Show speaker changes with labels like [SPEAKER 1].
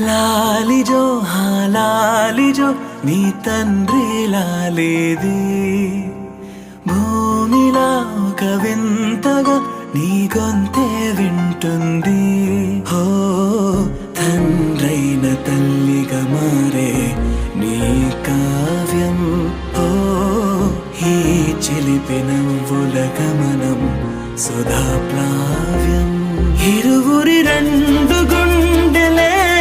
[SPEAKER 1] లాలిజో లాలిజో నీ తండ్రి లాలేది భూమిలా ఒక వింతగా నీ గొంతే వింటుంది హో తండ్రైన తల్లిగా మారే నీ కావ్యం హో ఈ చిలిపి నవ్వుల గమనం సుధా ప్లావ్యం ఇరువురి రెండు గుండెలేకమయ్యను